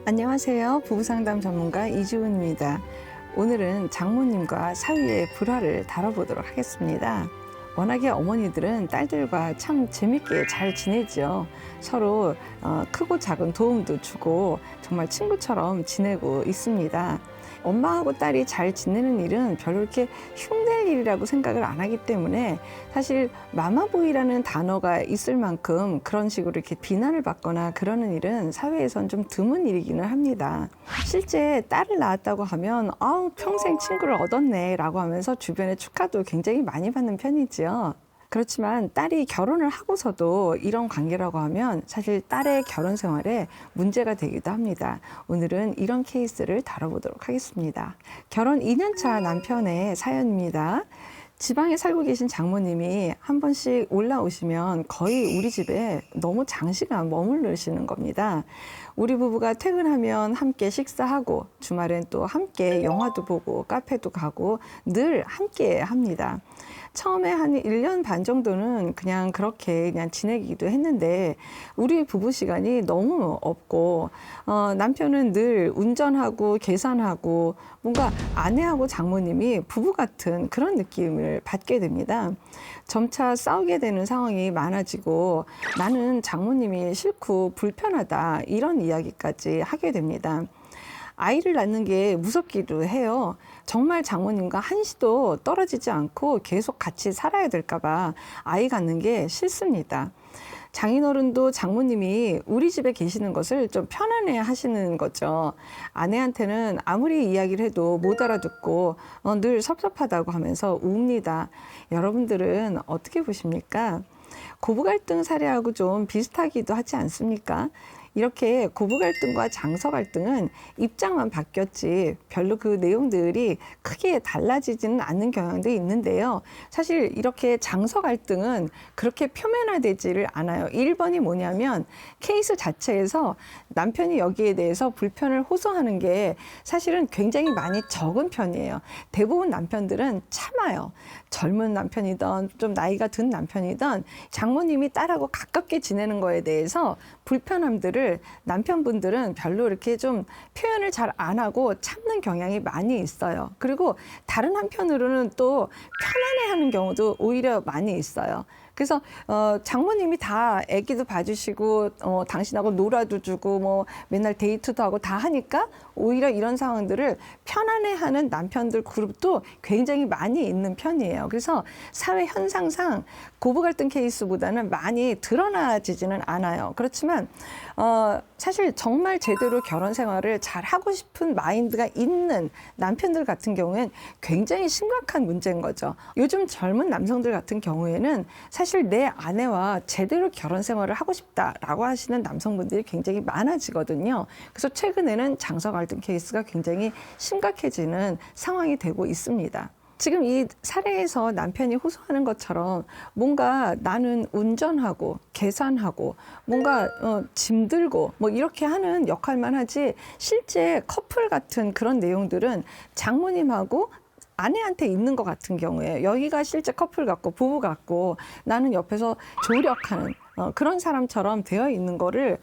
안녕하세요. 부부상담 전문가 이주은입니다. 오늘은 장모님과 사위의 불화를 다뤄보도록 하겠습니다. 워낙에 어머니들은 딸들과 참 재밌게 잘 지내죠. 서로 크고 작은 도움도 주고 정말 친구처럼 지내고 있습니다. 엄마하고 딸이 잘 지내는 일은 별로 이렇게 흉낼 일이라고 생각을 안 하기 때문에 사실 마마보이라는 단어가 있을 만큼 그런 식으로 이렇게 비난을 받거나 그러는 일은 사회에선 좀 드문 일이기는 합니다. 실제 딸을 낳았다고 하면 평생 친구를 얻었네 라고 하면서 주변에 축하도 굉장히 많이 받는 편이지요. 그렇지만 딸이 결혼을 하고서도 이런 관계라고 하면 사실 딸의 결혼 생활에 문제가 되기도 합니다. 오늘은 이런 케이스를 다뤄보도록 하겠습니다. 결혼 2년차 남편의 사연입니다. 지방에 살고 계신 장모님이 한 번씩 올라오시면 거의 우리 집에 너무 장시간 머무르시는 겁니다. 우리 부부가 퇴근하면 함께 식사하고 주말엔 또 함께 영화도 보고 카페도 가고 늘 함께 합니다. 처음에 한 1년 반 정도는 그냥 그렇게 그냥 지내기도 했는데 우리 부부 시간이 너무 없고 남편은 늘 운전하고 계산하고 뭔가 아내하고 장모님이 부부 같은 그런 느낌을 받게 됩니다. 점차 싸우게 되는 상황이 많아지고 나는 장모님이 싫고 불편하다 이런 이야기까지 하게 됩니다. 아이를 낳는 게 무섭기도 해요. 정말 장모님과 한시도 떨어지지 않고 계속 같이 살아야 될까 봐 아이 갖는 게 싫습니다. 장인어른도 장모님이 우리 집에 계시는 것을 좀 편안해 하시는 거죠. 아내한테는 아무리 이야기를 해도 못 알아듣고 늘 섭섭하다고 하면서 웁니다. 여러분들은 어떻게 보십니까? 고부 갈등 사례하고 좀 비슷하기도 하지 않습니까? 이렇게 고부 갈등과 장서 갈등은 입장만 바뀌었지 별로 그 내용들이 크게 달라지지는 않는 경향도 있는데요. 사실 이렇게 장서 갈등은 그렇게 표면화되지를 않아요. 1번이 뭐냐면 케이스 자체에서 남편이 여기에 대해서 불편을 호소하는 게 사실은 굉장히 많이 적은 편이에요. 대부분 남편들은 참아요. 젊은 남편이든 좀 나이가 든 남편이든 장모님이 딸하고 가깝게 지내는 거에 대해서 불편함들을 남편분들은 별로 이렇게 좀 표현을 잘 안 하고 참는 경향이 많이 있어요. 그리고 다른 한편으로는 또 편안해하는 경우도 오히려 많이 있어요. 그래서 장모님이 다 애기도 봐주시고 당신하고 놀아도 주고 뭐 맨날 데이트도 하고 다 하니까 오히려 이런 상황들을 편안해하는 남편들 그룹도 굉장히 많이 있는 편이에요. 그래서 사회 현상상 고부 갈등 케이스보다는 많이 드러나지지는 않아요. 그렇지만 사실 정말 제대로 결혼 생활을 잘 하고 싶은 마인드가 있는 남편들 같은 경우엔 굉장히 심각한 문제인 거죠. 요즘 젊은 남성들 같은 경우에는 사실 내 아내와 제대로 결혼 생활을 하고 싶다라고 하시는 남성분들이 굉장히 많아지거든요. 그래서 최근에는 장서 갈등 케이스가 굉장히 심각해지는 상황이 되고 있습니다. 지금 이 사례에서 남편이 호소하는 것처럼 뭔가 나는 운전하고 계산하고 뭔가 짐 들고 뭐 이렇게 하는 역할만 하지 실제 커플 같은 그런 내용들은 장모님하고 아내한테 있는 것 같은 경우에 여기가 실제 커플 같고 부부 같고 나는 옆에서 조력하는 그런 사람처럼 되어 있는 거를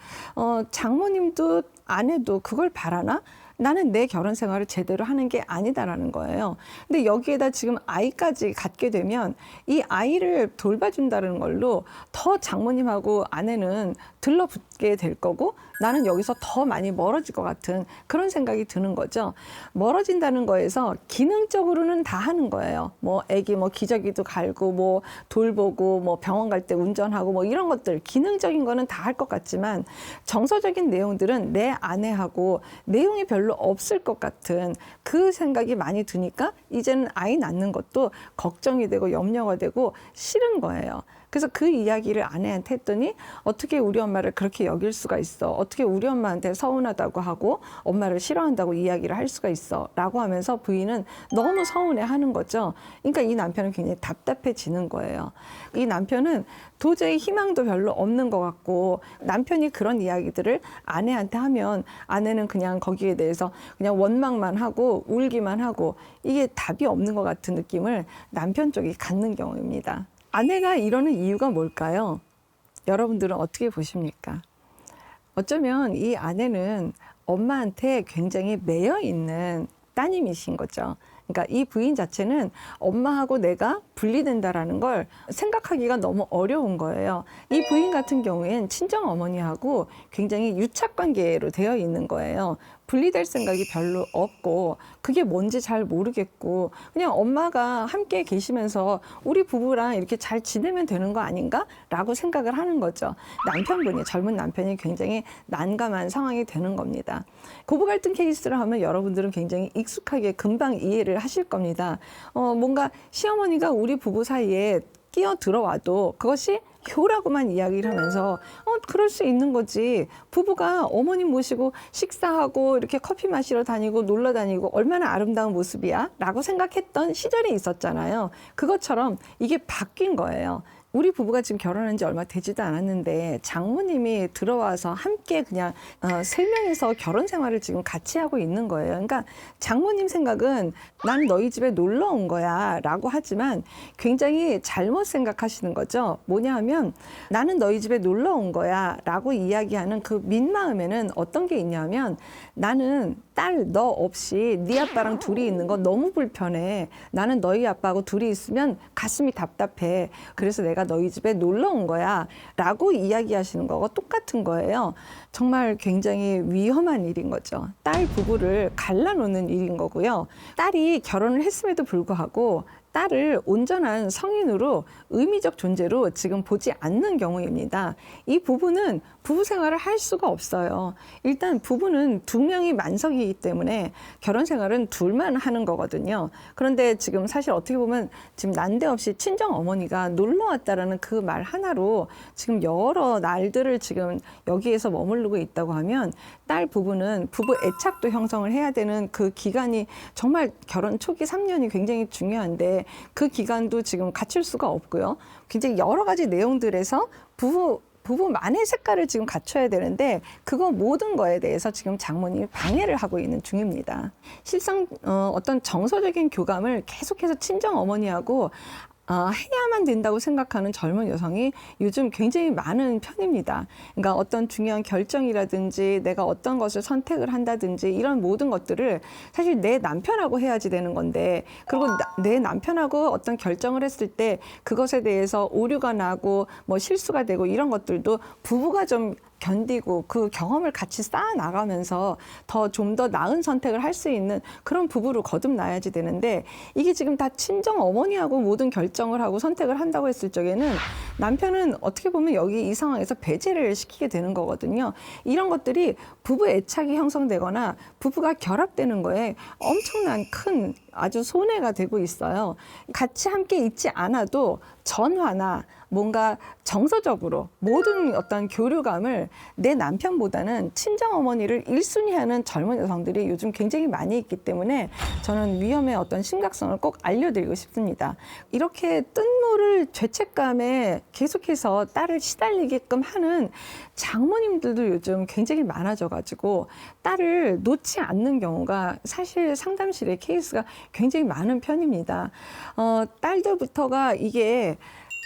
장모님도 아내도 그걸 바라나? 나는 내 결혼 생활을 제대로 하는 게 아니다라는 거예요. 근데 여기에다 지금 아이까지 갖게 되면 이 아이를 돌봐준다는 걸로 더 장모님하고 아내는 들러붙게 될 거고 나는 여기서 더 많이 멀어질 것 같은 그런 생각이 드는 거죠. 멀어진다는 거에서 기능적으로는 다 하는 거예요. 뭐 애기 뭐 기저귀도 갈고 뭐 돌보고 뭐 병원 갈 때 운전하고 뭐 이런 것들 기능적인 거는 다 할 것 같지만 정서적인 내용들은 내 아내하고 내용이 별로 없을 것 같은 그 생각이 많이 드니까 이제는 아이 낳는 것도 걱정이 되고 염려가 되고 싫은 거예요. 그래서 그 이야기를 아내한테 했더니 어떻게 우리 엄마를 그렇게 여길 수가 있어? 어떻게 우리 엄마한테 서운하다고 하고 엄마를 싫어한다고 이야기를 할 수가 있어? 라고 하면서 부인은 너무 서운해하는 거죠. 그러니까 이 남편은 굉장히 답답해지는 거예요. 이 남편은 도저히 희망도 별로 없는 것 같고 남편이 그런 이야기들을 아내한테 하면 아내는 그냥 거기에 대해서 그냥 원망만 하고 울기만 하고 이게 답이 없는 것 같은 느낌을 남편 쪽이 갖는 경우입니다. 아내가 이러는 이유가 뭘까요? 여러분들은 어떻게 보십니까? 어쩌면 이 아내는 엄마한테 굉장히 매여 있는 따님이신 거죠. 그러니까 이 부인 자체는 엄마하고 내가 분리된다라는 걸 생각하기가 너무 어려운 거예요. 이 부인 같은 경우엔 친정 어머니하고 굉장히 유착 관계로 되어 있는 거예요. 분리될 생각이 별로 없고 그게 뭔지 잘 모르겠고 그냥 엄마가 함께 계시면서 우리 부부랑 이렇게 잘 지내면 되는 거 아닌가? 라고 생각을 하는 거죠. 남편분이, 젊은 남편이 굉장히 난감한 상황이 되는 겁니다. 고부 갈등 케이스를 하면 여러분들은 굉장히 익숙하게 금방 이해를 하실 겁니다. 뭔가 시어머니가 우리 부부 사이에 끼어 들어와도 그것이 효라고만 이야기를 하면서 그럴 수 있는 거지. 부부가 어머님 모시고 식사하고 이렇게 커피 마시러 다니고 놀러 다니고 얼마나 아름다운 모습이야 라고 생각했던 시절이 있었잖아요. 그것처럼 이게 바뀐 거예요. 우리 부부가 지금 결혼한 지 얼마 되지도 않았는데 장모님이 들어와서 함께 그냥 세 명이서 결혼 생활을 지금 같이 하고 있는 거예요. 그러니까 장모님 생각은 난 너희 집에 놀러 온 거야 라고 하지만 굉장히 잘못 생각하시는 거죠. 뭐냐 하면 나는 너희 집에 놀러 온 거야 라고 이야기하는 그 민마음에는 어떤 게 있냐면 나는 딸 너 없이 네 아빠랑 둘이 있는 거 너무 불편해. 나는 너희 아빠하고 둘이 있으면 가슴이 답답해. 그래서 내가 너희 집에 놀러 온 거야 라고 이야기하시는 거가 똑같은 거예요. 정말 굉장히 위험한 일인 거죠. 딸 부부를 갈라놓는 일인 거고요. 딸이 결혼을 했음에도 불구하고 딸을 온전한 성인으로 의미적 존재로 지금 보지 않는 경우입니다. 이 부부는 부부 생활을 할 수가 없어요. 일단 부부는 두 명이 만석이기 때문에 결혼 생활은 둘만 하는 거거든요. 그런데 지금 사실 어떻게 보면 지금 난데없이 친정 어머니가 놀러 왔다라는 그 말 하나로 지금 여러 날들을 지금 여기에서 머무르고 있다고 하면 딸 부부는 부부 애착도 형성을 해야 되는 그 기간이 정말 결혼 초기 3년이 굉장히 중요한데 그 기간도 지금 갖출 수가 없고요. 굉장히 여러 가지 내용들에서 부부만의 색깔을 지금 갖춰야 되는데 그거 모든 거에 대해서 지금 장모님이 방해를 하고 있는 중입니다. 실상 어떤 정서적인 교감을 계속해서 친정 어머니하고 해야만 된다고 생각하는 젊은 여성이 요즘 굉장히 많은 편입니다. 그러니까 어떤 중요한 결정이라든지 내가 어떤 것을 선택을 한다든지 이런 모든 것들을 사실 내 남편하고 해야지 되는 건데 그리고 내 남편하고 어떤 결정을 했을 때 그것에 대해서 오류가 나고 뭐 실수가 되고 이런 것들도 부부가 좀 견디고 그 경험을 같이 쌓아 나가면서 좀 더 나은 선택을 할 수 있는 그런 부부로 거듭나야지 되는데 이게 지금 다 친정 어머니하고 모든 결정을 하고 선택을 한다고 했을 적에는 남편은 어떻게 보면 여기 이 상황에서 배제를 시키게 되는 거거든요. 이런 것들이 부부 애착이 형성되거나 부부가 결합되는 거에 엄청난 큰 아주 손해가 되고 있어요. 같이 함께 있지 않아도 전화나 뭔가 정서적으로 모든 어떤 교류감을 내 남편보다는 친정어머니를 1순위 하는 젊은 여성들이 요즘 굉장히 많이 있기 때문에 저는 위험의 어떤 심각성을 꼭 알려드리고 싶습니다. 이렇게 뜬모를 죄책감에 계속해서 딸을 시달리게끔 하는 장모님들도 요즘 굉장히 많아져가지고 딸을 놓지 않는 경우가 사실 상담실의 케이스가 굉장히 많은 편입니다. 딸들부터가 이게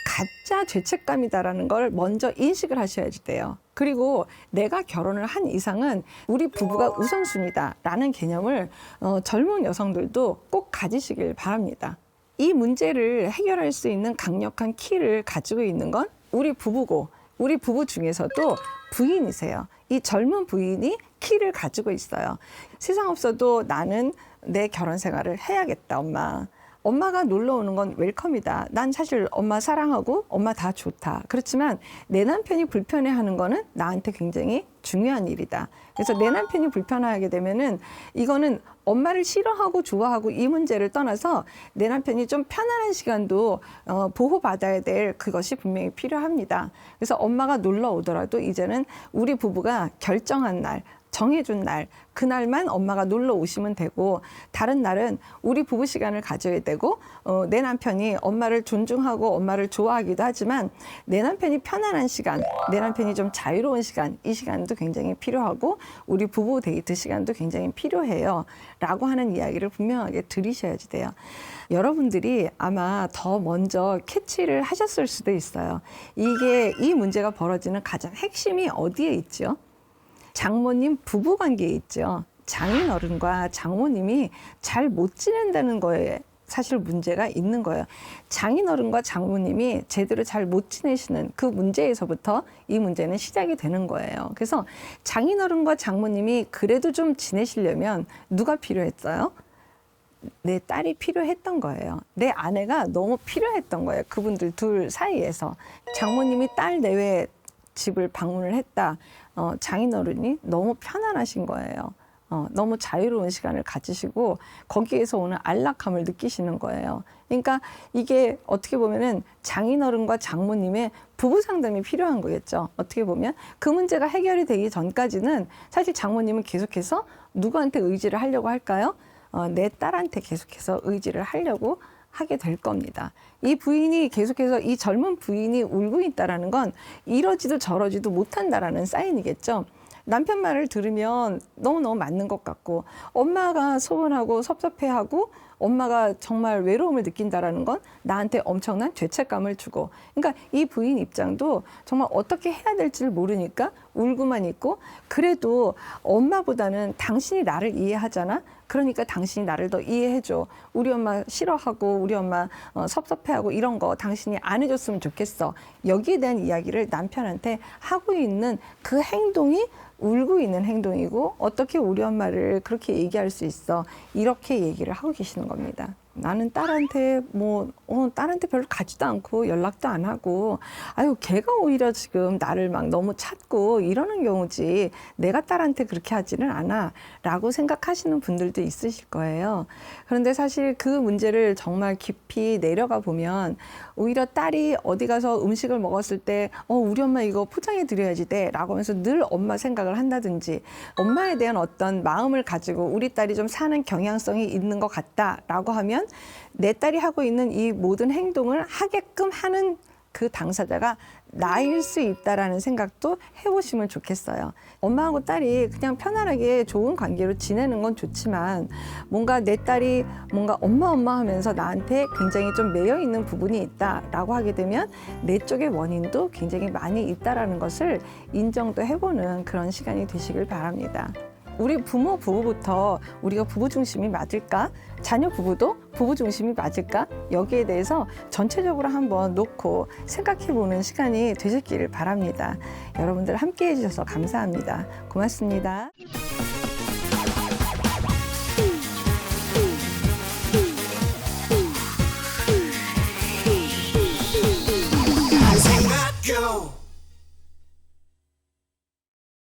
가짜 죄책감이다라는 걸 먼저 인식을 하셔야지 돼요. 그리고 내가 결혼을 한 이상은 우리 부부가 우선순위다라는 개념을 젊은 여성들도 꼭 가지시길 바랍니다. 이 문제를 해결할 수 있는 강력한 키를 가지고 있는 건 우리 부부고 우리 부부 중에서도 부인이세요. 이 젊은 부인이 키를 가지고 있어요. 세상 없어도 나는 내 결혼 생활을 해야겠다, 엄마. 엄마가 놀러 오는 건 웰컴이다. 난 사실 엄마 사랑하고 엄마 다 좋다. 그렇지만 내 남편이 불편해하는 거는 나한테 굉장히 중요한 일이다. 그래서 내 남편이 불편하게 되면은 이거는 엄마를 싫어하고 좋아하고 이 문제를 떠나서 내 남편이 좀 편안한 시간도 보호받아야 될 그것이 분명히 필요합니다. 그래서 엄마가 놀러 오더라도 이제는 우리 부부가 결정한 날, 정해준 날, 그날만 엄마가 놀러 오시면 되고 다른 날은 우리 부부 시간을 가져야 되고 내 남편이 엄마를 존중하고 엄마를 좋아하기도 하지만 내 남편이 편안한 시간, 내 남편이 좀 자유로운 시간, 이 시간도 굉장히 필요하고 우리 부부 데이트 시간도 굉장히 필요해요 라고 하는 이야기를 분명하게 들으셔야지 돼요. 여러분들이 아마 더 먼저 캐치를 하셨을 수도 있어요. 이 문제가 벌어지는 가장 핵심이 어디에 있죠? 장모님 부부 관계에 있죠. 장인어른과 장모님이 잘 못 지낸다는 거에 사실 문제가 있는 거예요. 장인어른과 장모님이 제대로 잘 못 지내시는 그 문제에서부터 이 문제는 시작이 되는 거예요. 그래서 장인어른과 장모님이 그래도 좀 지내시려면 누가 필요했어요? 내 딸이 필요했던 거예요. 내 아내가 너무 필요했던 거예요. 그분들 둘 사이에서. 장모님이 딸 내외 집을 방문을 했다. 장인어른이 너무 편안하신 거예요. 너무 자유로운 시간을 가지시고 거기에서 오는 안락함을 느끼시는 거예요. 그러니까 이게 어떻게 보면은 장인어른과 장모님의 부부 상담이 필요한 거겠죠. 어떻게 보면 그 문제가 해결이 되기 전까지는 사실 장모님은 계속해서 누구한테 의지를 하려고 할까요? 내 딸한테 계속해서 의지를 하려고 하게 될 겁니다. 이 부인이 계속해서 이 젊은 부인이 울고 있다라는 건 이러지도 저러지도 못한다라는 사인이겠죠. 남편 말을 들으면 너무너무 맞는 것 같고 엄마가 소원하고 섭섭해하고 엄마가 정말 외로움을 느낀다라는 건 나한테 엄청난 죄책감을 주고 그러니까 이 부인 입장도 정말 어떻게 해야 될지를 모르니까 울고만 있고 그래도 엄마보다는 당신이 나를 이해하잖아. 그러니까 당신이 나를 더 이해해줘. 우리 엄마 싫어하고 우리 엄마 섭섭해하고 이런 거 당신이 안 해줬으면 좋겠어. 여기에 대한 이야기를 남편한테 하고 있는 그 행동이 울고 있는 행동이고 어떻게 우리 엄마를 그렇게 얘기할 수 있어. 이렇게 얘기를 하고 계시는 겁니다. 나는 딸한테 딸한테 별로 가지도 않고 연락도 안 하고 아유 걔가 오히려 지금 나를 막 너무 찾고 이러는 경우지 내가 딸한테 그렇게 하지는 않아 라고 생각하시는 분들도 있으실 거예요. 그런데 사실 그 문제를 정말 깊이 내려가 보면 오히려 딸이 어디 가서 음식을 먹었을 때 우리 엄마 이거 포장해 드려야지 돼 라고 하면서 늘 엄마 생각을 한다든지 엄마에 대한 어떤 마음을 가지고 우리 딸이 좀 사는 경향성이 있는 것 같다 라고 하면 내 딸이 하고 있는 이 모든 행동을 하게끔 하는 그 당사자가 나일 수 있다라는 생각도 해보시면 좋겠어요. 엄마하고 딸이 그냥 편안하게 좋은 관계로 지내는 건 좋지만 뭔가 내 딸이 뭔가 엄마 하면서 나한테 굉장히 좀 매여 있는 부분이 있다라고 하게 되면 내 쪽의 원인도 굉장히 많이 있다라는 것을 인정도 해보는 그런 시간이 되시길 바랍니다. 우리 부모 부부부터 우리가 부부 중심이 맞을까? 자녀 부부도 부부 중심이 맞을까? 여기에 대해서 전체적으로 한번 놓고 생각해 보는 시간이 되셨기를 바랍니다. 여러분들 함께 해주셔서 감사합니다. 고맙습니다.